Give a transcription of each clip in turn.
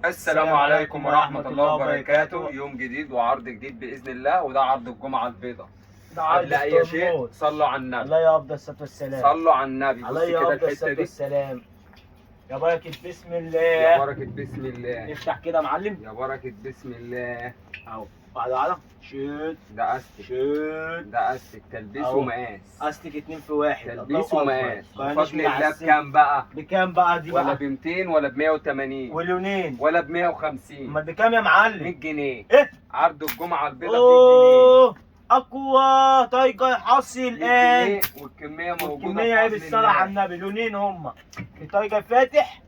السلام عليكم ورحمة الله وبركاته. يوم جديد وعرض جديد بإذن الله، وده عرض الجمعة البيضاء. قبل أي شيء صلوا على النبي. عليه أفضل الصلاة والسلام. صلوا على النبي. بص كده الحتة دي. والسلام. يا بركة بسم الله. يا بركة بسم الله. نفتح كده يا معلم. يا بركة بسم الله. أهو واحدة شوت. ده أستك. شوت. ده أستك تلبيس ومقاس. أستك 2 في 1. تلبيس ومقاس. بفضل الله بكام بقى؟ بكام بقى دي بقى؟ ولا ب 200 ولا ب 180 ولونين ولا ب 150. أمال بكام يا معلم؟ 100 جنيه. إيه؟ عرض الجمعة البيضاء ب 100 جنيه. اقوى تايجر حصي الان. والكميه موجوده. الكميه ايه بالصلاه على النبي. لونين هما، في تايجر فاتح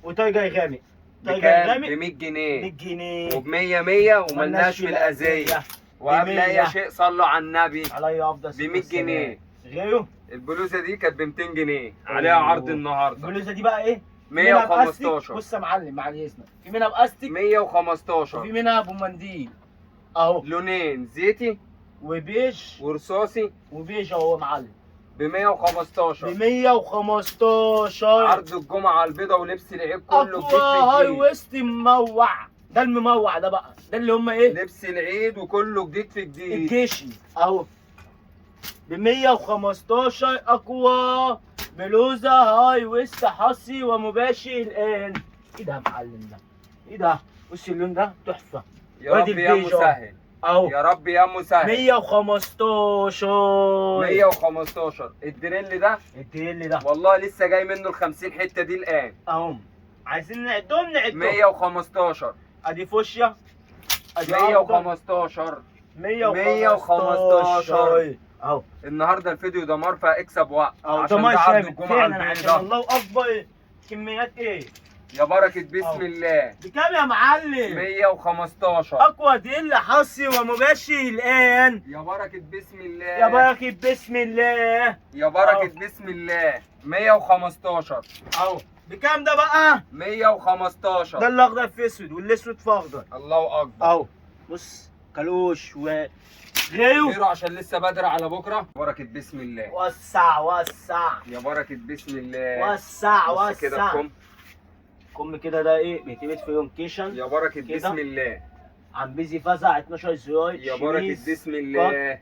وتايجر غامق. تايجر غامق ب 100 جنيه. 100 جنيه وب 100 وملناش في الاذيه. وقبل اي شيء صلوا على النبي. عليه افضل ب 100 جنيه. غيره البلوزه دي كانت ب 200 جنيه عليها عرض النهارده. البلوزه دي بقى ايه؟ 115. بص يا معلم معلش اسمك، في منها باستيك 115 وفي منها ابو منديل اهو. لونين زيتي وبيج ورصاصي وبيج اهو يا معلم ب 115. ب 115 عرض الجمعه البيضاء ولبس العيد كله جديد. هاي ويست مموع. ده المموع ده بقى، ده اللي هم ايه؟ لبس العيد وكله جديد في جديد. الجيشي اهو ب 115. اقوى بلوزه هاي ويست حصي ومباشر الان. ايه ده يا معلم ده؟ ايه ده؟ بص اللون ده تحفه. يا رب يا مسهل اهو. يا رب يا مسهل. 115. 115. الدريل ده والله لسه جاي منه ال 50 حته دي الان اهو. عايزين نعدهم 115. ادي فوشيا. 115. 115 اهو. النهارده الفيديو ده مرفع اكسب وقت عشان ده عرض الجمعه البيضاء. الله اكبر. كميات ايه؟ يا بركه بسم الله. بكام يا معلم؟ 115. اقوى ديل حصي ومباشر الان. يا بركه بسم الله. يا بركه بسم الله. يا بركه بسم الله. 115 اهو. بكام ده بقى؟ 115. ده الاخضر في اسود والاسود في اخضر. الله اكبر. اهو بص كلوش غيره عشان لسه بدري على بكره. بركه بسم الله. وسع. يا بركه بسم الله. وسع كده كم كده. ده ايه؟ بيتمت في يوم كيشن. يا بركه بسم الله. عم بيزي فزع 12 زياي. يا بركه بسم الله.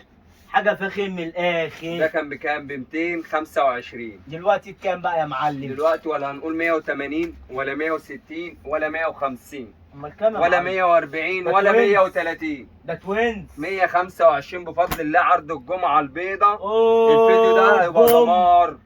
حاجه فخم من الاخر. ده كان بكام؟ ب 225. دلوقتي بكام بقى يا معلم؟ دلوقتي ولا هنقول 180 ولا 160 ولا 150 امال كام ولا 140 ولا 130. ده توينز. 125 بفضل الله. عرض الجمعه البيضاء. الفيديو ده هيبقى دمار.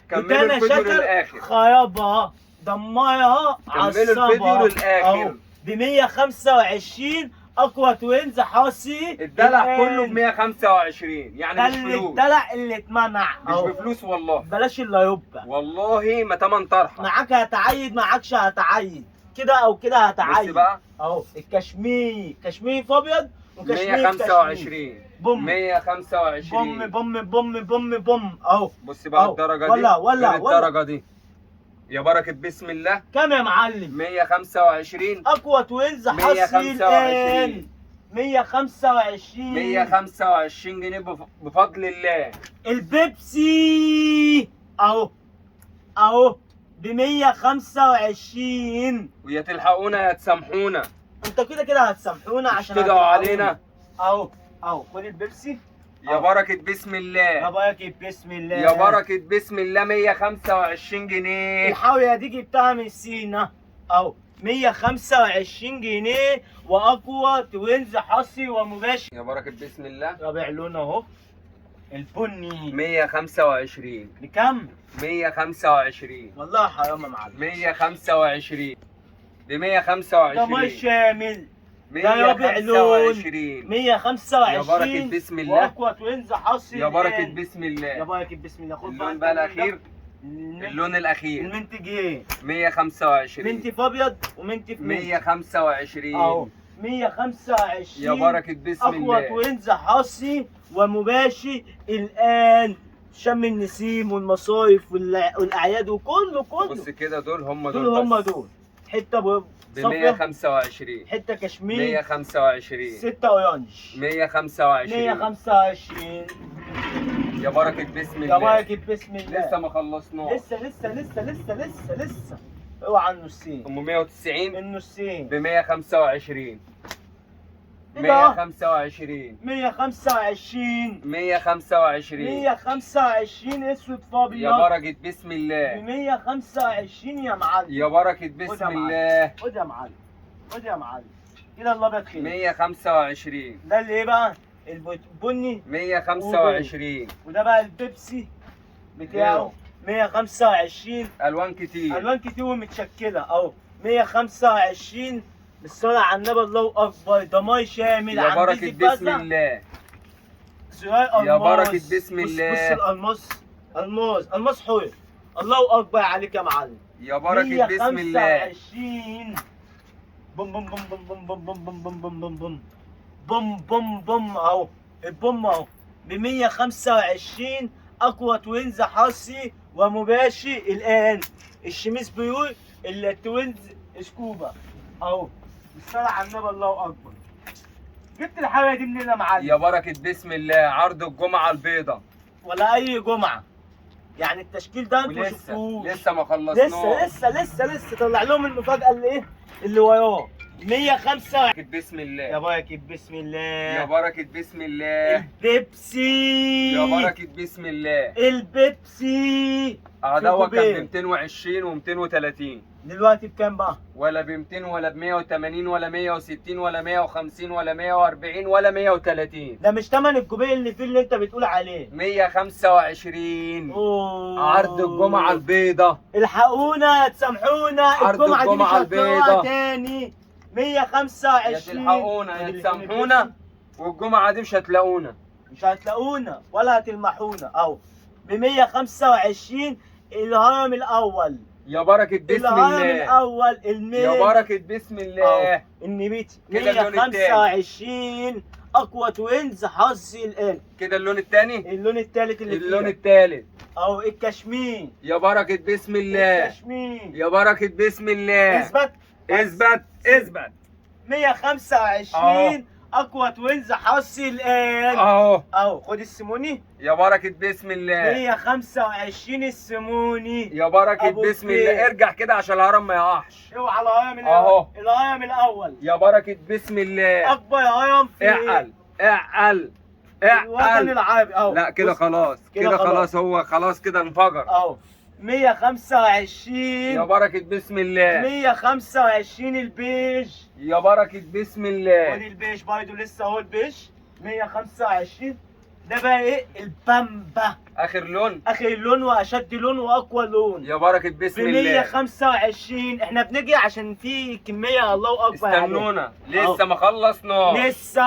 كملوا الفيديو للاخر. خيابه دمايها. كملوا الفيديو للاخر. ب 125. اقوى توينز حاصي. الدلع كله ب 125 يعني مش فلوس. الدلع اللي اتمنع مش بفلوس والله. بلاش الا يبقى والله ما تمن طرحه. معاك هتعيد معاكش هتعيد كده او كده هتعيد. بص بقى اهو الكشمير كشمير في ابيض وكشمير 125. بوم 125. بوم اهو. بص بقى الدرجه دي ولا الدرجه دي. يا بركه بسم الله. كام يا معلم؟ 125. اقوى توينز حصي الان. 125 جنيه بفضل الله. البيبسي اهو ب 125. ويا تلحقونا يا تسامحونا. انت كده هتسامحونا عشان تدعوا علينا. اهو خد البيبسي. يا بركة بسم الله. يا بركة بسم الله. يا بركة بسم الله. 125 جنيه. الحاوية دي جبتها من سينا اهو. 125 جنيه واقوى توينز حصي ومباشر. يا بركة بسم الله. رابع لون اهو البني. 125. بكام؟ 125. والله حرام يا معلم. 125 ب 125. ده مش شامل. ده 125. 125. يا بركة بسم الله. واقوى توينز حصي. يا بركة بسم الله. يا بركة بسم الله. خد اللون بقى الاخير. اللون الاخير. المنتج ايه؟ 125. منتي في ابيض ومنتي في 125 اهو. 125. يا بركة بسم الله. اقوى توينز حصي ومباشر الان. شم النسيم والمصايف والاعياد وكله بص كده دول هم دول حته ب 125. حته كشمير 125. 6 اورانج 125. يا بركة بسم الله. يا بركة بسم الله. لسه ما خلصناش. لسه اوعى النصين. ام 190 النصين ب 125. ايه ده؟ 125 125 125 125 اسود فابيض. يا بركة بسم ب الله. 125 يا معلم. يا بركة بسم الله. خد يا معلم، خد يا معلم. كده الابيض خير. 125 ده اللي ايه بقى؟ البني 125 وده بقى البيبسي بتاعه 125. الوان كتير. الوان كتير ومتشكله اهو 125. بالصلاة على النبي الله اكبر. ده ماي شامل. يا بركة بسم الله. يا بركة بسم الله. بص الالماس، الماس حور. الله اكبر عليك يا معلم. يا بركة بسم الله. 125. بوم بوم بوم بوم بوم بوم بوم بوم بوم بوم بوم بوم بوم بوم اهو. البوم اهو ب 125. اقوى توينز حصي ومباشر الان. الشميس بيقول التوينز سكوبا اهو. بالصلاة على النبي الله اكبر. جبت الحاجه دي منين يا معلم؟ يا بركة بسم الله. عرض الجمعة البيضاء. ولا اي جمعه يعني. التشكيل ده انتوا ما ولسه شفتوش. لسه ما خلصناش. لسه طلع لهم المفاجاه اللي ايه اللي وراه. 105. بسم يا الله. بركة بسم الله. يا بركة بسم الله. البيبسي. يا بركة بسم الله. البيبسي عدوة كان كوبين. ب 220 و230. دلوقتي بكام بقى؟ ولا ب 200 ولا ب 180 ولا 160 ولا 150 ولا 140 ولا 130. ده مش تمن الكوبين اللي فيه اللي انت بتقول عليه. 125. اوه. عرض الجمعة البيضاء. الحقونا تسامحونا. عرض الجمعة دي مش الجمعة هتلاقوها البيضاء. تاني. 125. يا تلحقونا يا تسامحونا، والجمعة دي مش هتلاقونا. مش هتلاقونا ولا هتلمحونا اهو. ب 125. الهرم الاول. يا بركة بسم الهرم الله. الاول الميل. يا بركة بسم الله. النبيتي كده اللون 125. اقوى توينز حظي الان. كده اللون الثاني. اللون الثالث اللي اللون فيها. الثالث. اهو الكشمير. يا بركة بسم الله. الكشمير. يا بركة بسم الله. اثبت. اثبت اثبت. 125. اقوى توينز حظي الان. اهو. اهو خد السيموني. يا بركة بسم الله. 125 السيموني. يا بركة أبو بسم الخير. الله. ارجع كده عشان الهرم ما يقعش. اوعى الهرم أهو. الاول. الهرم الاول. يا بركة بسم الله. اكبر هرم في اعقل اعقل الوطن اعقل. العربي اهو. لا كده بص. خلاص. كده كده خلاص. خلاص. هو خلاص كده انفجر. اهو 125. يا بركة بسم الله. 125 البيج. يا بركة بسم الله. ودي البيج برضه لسه اهو البيج 125. ده بقى ايه؟ البامبا. اخر لون. اخر لون واشد لون واقوى لون. يا بركة ب بسم الله. 125. احنا بنجي عشان في كميه الله اكبر عليها. استنونا لسه ما خلصناش. لسه.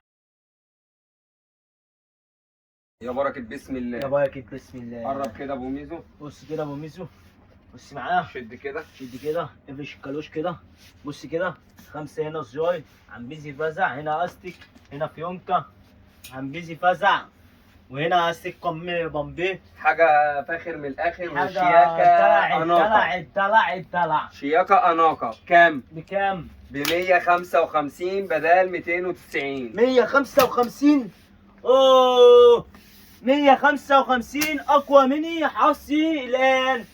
يا بركة بسم يا الله. بركة بسم الله. قرب كده ابو ميزو. بص كده ابو ميزو. بص معاه. شد كده. شد كده. افرش الكالوش كده. بص كده. 5 هنا صجاي. عم بيزي فزع. هنا استك. هنا فيونكا. عم بيزي فزع. وهنا استك بامبي. حاجة فاخر من الاخر. حاجة وشياكة اناقة. الدلع. شياكة اناقة. كام؟ بكام؟ ب 155 بدل 290. 155. اوه 155 اقوى مني حصي الان.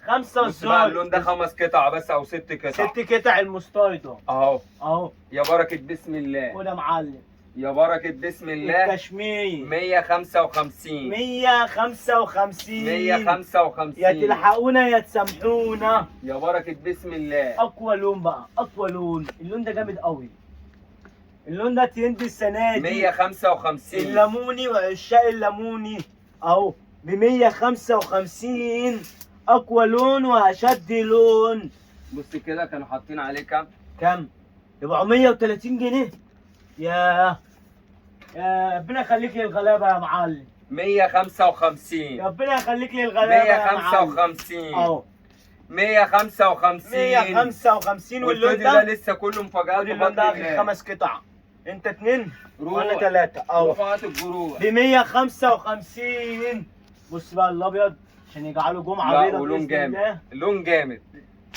5 بص بقى اللون ده 5 قطع بس او 6 قطع. 6 قطع المستايدة اهو. اهو. يا بركة بسم الله. خد يا معلم. يا بركة بسم الله. الكشمير 155 155. 155. يا تلحقونا يا تسامحونا. يا بركة بسم الله. اقوى لون بقى. اقوى لون. اللون ده جامد قوي. اللون ده ترند السنه دي. 155. الليموني وعشاق الليموني اهو ب 155. اقوى لون واشد لون. بص كده كانوا حاطين عليه كام؟ كام؟ 430 جنيه. يا ربنا يخليك للغلابه يا معلم. 155. ربنا يخليك للغلابه يا معلم. 155 اهو 155. 155. واللون والفيديو ده ده لسه كله مفاجآت. اللون ده اخر 5 قطع. انت 2 وانا روح. 3 اهو رفعت الجروح. ب 155. بص بقى الابيض عشان يجعله جمعه لا بيضاء ولون بإذن جامد. الله. لون جامد.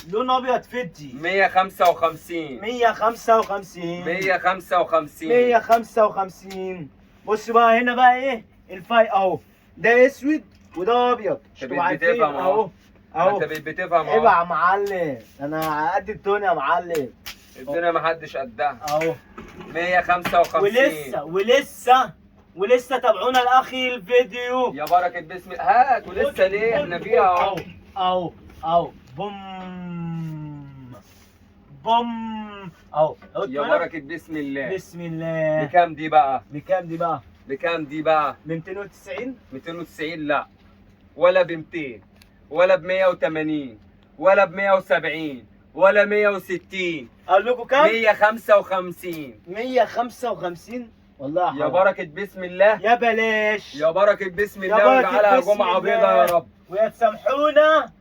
لون ابيض فدي. 155. 155. 155. 155. بص بقى هنا بقى ايه الفاي اهو. ده اسود وده ابيض. انت تبقوا عارفين بتفهم اهو. اهو انت بتفهم عيب اهو. يا معلم، انا قد الدنيا يا معلم. الدنيا محدش قدها. اهو 155. ولسه تابعونا لاخر الفيديو. يا بركة بسم الله. هات ولسه ليه؟ احنا فيها اهو. اهو بوم بوم اهو. يا بركة بسم الله. بسم الله. بكام دي بقى؟ بكام دي بقى؟ بكام دي بقى؟ ب 290. 290 لا، ولا ب 200 ولا ب 180 ولا ب 170 ولا 160. اقول لكم كام؟ 155. 155 والله يا بركة بسم الله. يا بلاش. يا بركة بسم يا الله، بركة واجعلها بسم جمعة الله. بيضاء يا رب. ويا تسامحونا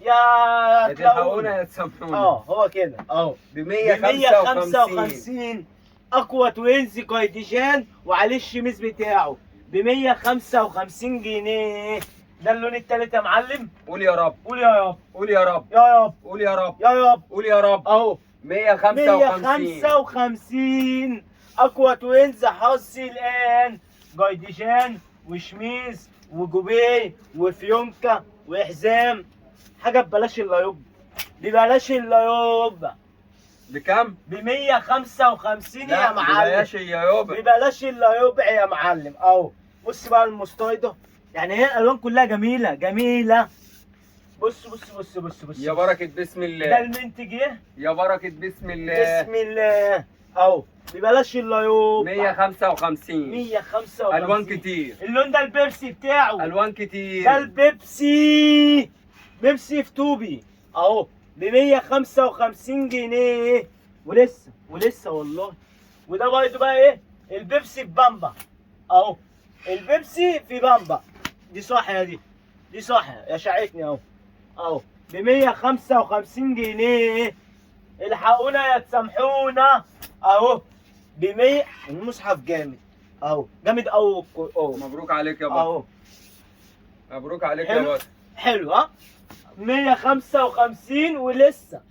يا يا تلحقونا تلاقونا. يا تسامحونا. هو كده اهو. ب ب 155. 155 اقوى توينز كايديشان وعليه الشميز بتاعه ب 155 جنيه. ده اللون التالت يا معلم. قول يا رب. قول يا ياب. قول يا رب. يا ياب. قول يا رب. يا ياب. قول يا رب. اهو 155. 155 اقوى توينز حصي الان. جايديشان وشميز وجوبيه وفيونكا وحزام. حاجه ببلاش الا يوب. ببلاش الا يوب. بكام؟ ب 155 يا لا معلم. بلاش يا يوبا. ببلاش الا يوبع يا معلم اهو. بص بقى المستايده، يعني هي الالوان كلها جميله جميله. بص يا بركة بسم ده الله. المنتج ايه؟ يا بركة بسم الله. بسم الله اهو. ببلاش الا يوبع. 155. 155 الوان كتير. اللون ده البيبسي بتاعه. الوان كتير. ده البيبسي. بيبسي في توبي اهو ب 155 جنيه. ولسه والله. وده برضه بقى ايه؟ البيبسي في بامبا اهو. البيبسي في بامبا. دي صح دي صح يا شاعتني اهو ب 155 جنيه. الحقونا يا تسامحونا اهو ب 100. المصحف جامد اهو، جامد قوي اهو. مبروك عليك يا بطل. اهو مبروك عليك يا حلو بطل. حلو. ها 155 ولسه.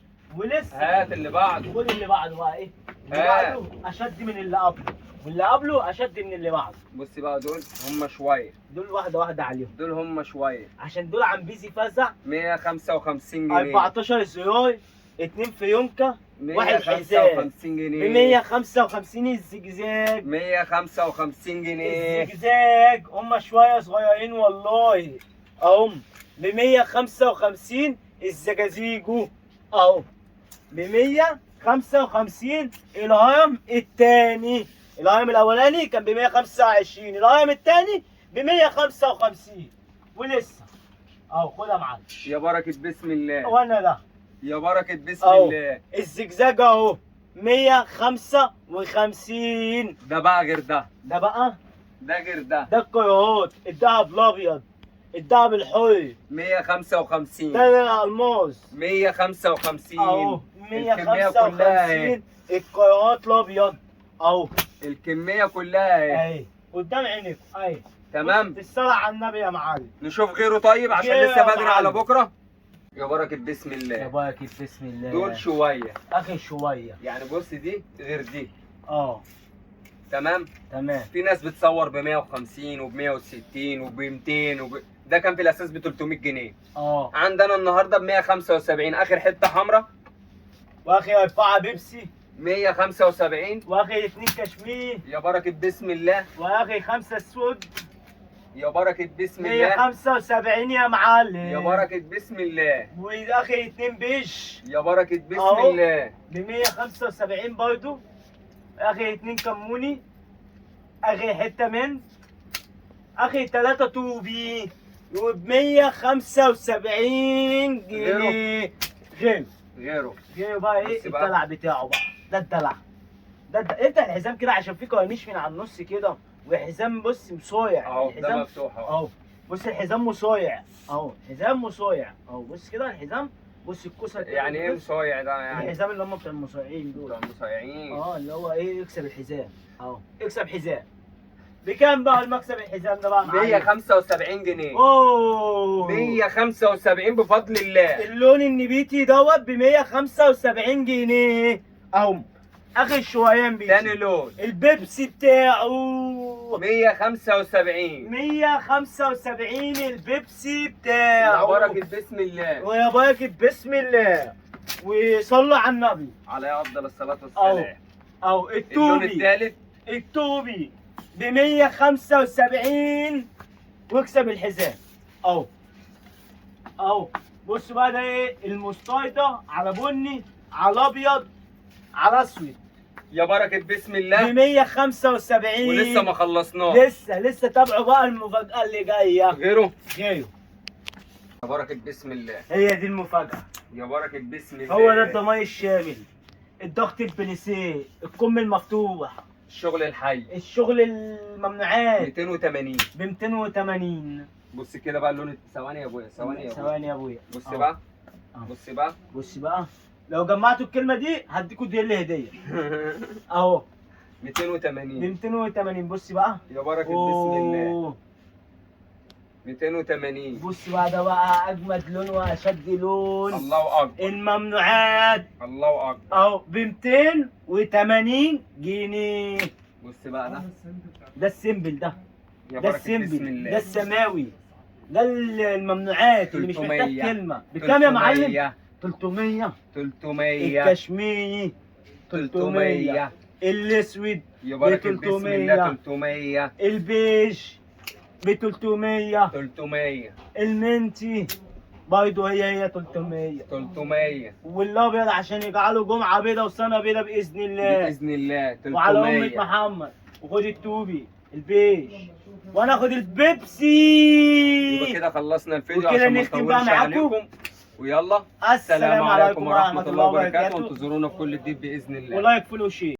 هات اللي بعده. خد اللي بعده بقى ايه؟ اللي هات. بعده اشد من اللي قبله، واللي قبله اشد من اللي بعده. بص بقى دول هم شوية. دول واحده واحده عليهم، دول هم شوية. عشان دول عم بيزي فزع. 155 جنيه. 14 زياي، 2 فيونكة، واحد حزام 155 ب جنيه. 155. الزجزاج 155 جنيه. الزجزاج هم شويه صغيرين والله اهم ب 155. الزجاجيجو اهو ب 155. الهرم الثاني، الهرم الاولاني كان ب 125، الهرم الثاني ب 155 ولسه اهو. خد يا معلم. يا بركة بسم الله. وانا ده يا بركة بسم اهو. الله. الزجزاج اهو 155. ده بقى غير ده. ده بقى ده غير ده. ده القيراط، الدهب الابيض، الدهب الحر، 155. ده الالماس 155 اهو الكمية كلها اهي. 155. القيراط الابيض اهو الكمية كلها اهي. اهي قدام عينيكم اهي. تمام. الصلاة على النبي يا معلم. نشوف غيره طيب عشان غيره لسه يا بدري على معلم. بكرة. يا بركة بسم الله. يا باكي بسم الله. دول شوية. اخي شوية. يعني بص دي غير دي. اه تمام. تمام. في ناس بتصور ب 150 وب 160 وب 200 ده كان في الاساس ب 300 جنيه. عندنا النهارده ب 175. اخر حته حمراء. واخي 4 بيبسي 175. واخي 2 كشمير. يا بركة بسم الله. واخي 5 اسود. يا بركة بسم الله. 175 يا معلم. يا بركة بسم الله. واخي 2 بيج. يا بركة بسم أهو. الله. ب 175 برضه. اخي 2 كموني. اخي حته من. اخي 3 طوبي وب 175 جنيه. غيره. غيره بقى ايه؟ بص بقى. الدلع بتاعه بقى. ده الدلع. افتح الحزام كده عشان فيه قرنيش من على النص كده، وحزام بص مصايع. اهو ده الحزام مفتوح اهو. اهو. بص الحزام مصايع اهو. حزام مصايع اهو. بص كده الحزام. بص الكوسه كده. يعني ايه بص. مصايع ده يعني؟ الحزام اللي هم بتوع المصايعين دول. بتوع المصايعين. اللي هو ايه؟ يكسب الحزام اهو. يكسب حزام. بكام بقى المكسب الحزام ده بقى معايا؟ 175 جنيه. اوه 175 بفضل الله. اللون النبيتي دوت ب 175 جنيه اهو. اخر شويان بيجي. تاني لون. البيبسي بتاعه 175. 175 البيبسي يا بتاعه. بركة بسم الله. ويا بركة بسم الله. وصلوا على النبي عليه افضل الصلاة أو والسلام. أو اللون التوبي. الثالث التوبي ب 175 واكسب الحزام. أو بص بقى، ده إيه؟ المستيطة على بني على أبيض على أسود يا بركة بسم ب الله. 175. ولسه ما خلصناش. لسه تابعوا بقى المفاجأة اللي جاية. غيره جايه. يا بركة بسم الله. هي دي المفاجأة. يا بركة بسم الله. هو ده الضمان الشامل، الضغط البنسيه، الكم المفتوح، الشغل الحي. الشغل الممنوعات 280. ب 280. بص كده بقى اللون. ثواني يا ابويا، ثواني يا ابويا. ثواني يا ابويا. بص أهو. بقى. أهو. بص بقى. بص بقى، لو جمعتوا الكلمة دي هديكوا دي اللي هدية. اهو 280. ب 280. بص بقى. يا بركة بسم الله. أوه. 280. بص بقى، ده بقى اجمد لون واشد لون. الله اكبر. الممنوعات الله اكبر. اهو ب 280 جنيه. بص بقى ده. ده السيمبل ده. يا ده بركة بسم السيمبل، الله. ده السماوي، ده الممنوعات اللي مش محتاج 300. كلمة. بكام يا معلم؟ 300. 300. الكشميري 300. الاسود يا ب بركة بسم الله. 300. 300. البيج ب 300. 300. المنتي برضه هي 300. 300. والابيض عشان يجعله جمعه بيضه وسنه بيضه باذن الله. بإذن الله. 300. وعلى أمة محمد. وخد التوبي البيج وانا اخد البيبسي. يبقى كده خلصنا الفيديو وكده عشان ما نختم بقى نطولش معاكم. عليكم. ويلا السلام عليكم ورحمه الله وبركاته. وانتظرونا في كل جديد بإذن الله. ولايك فولو شير.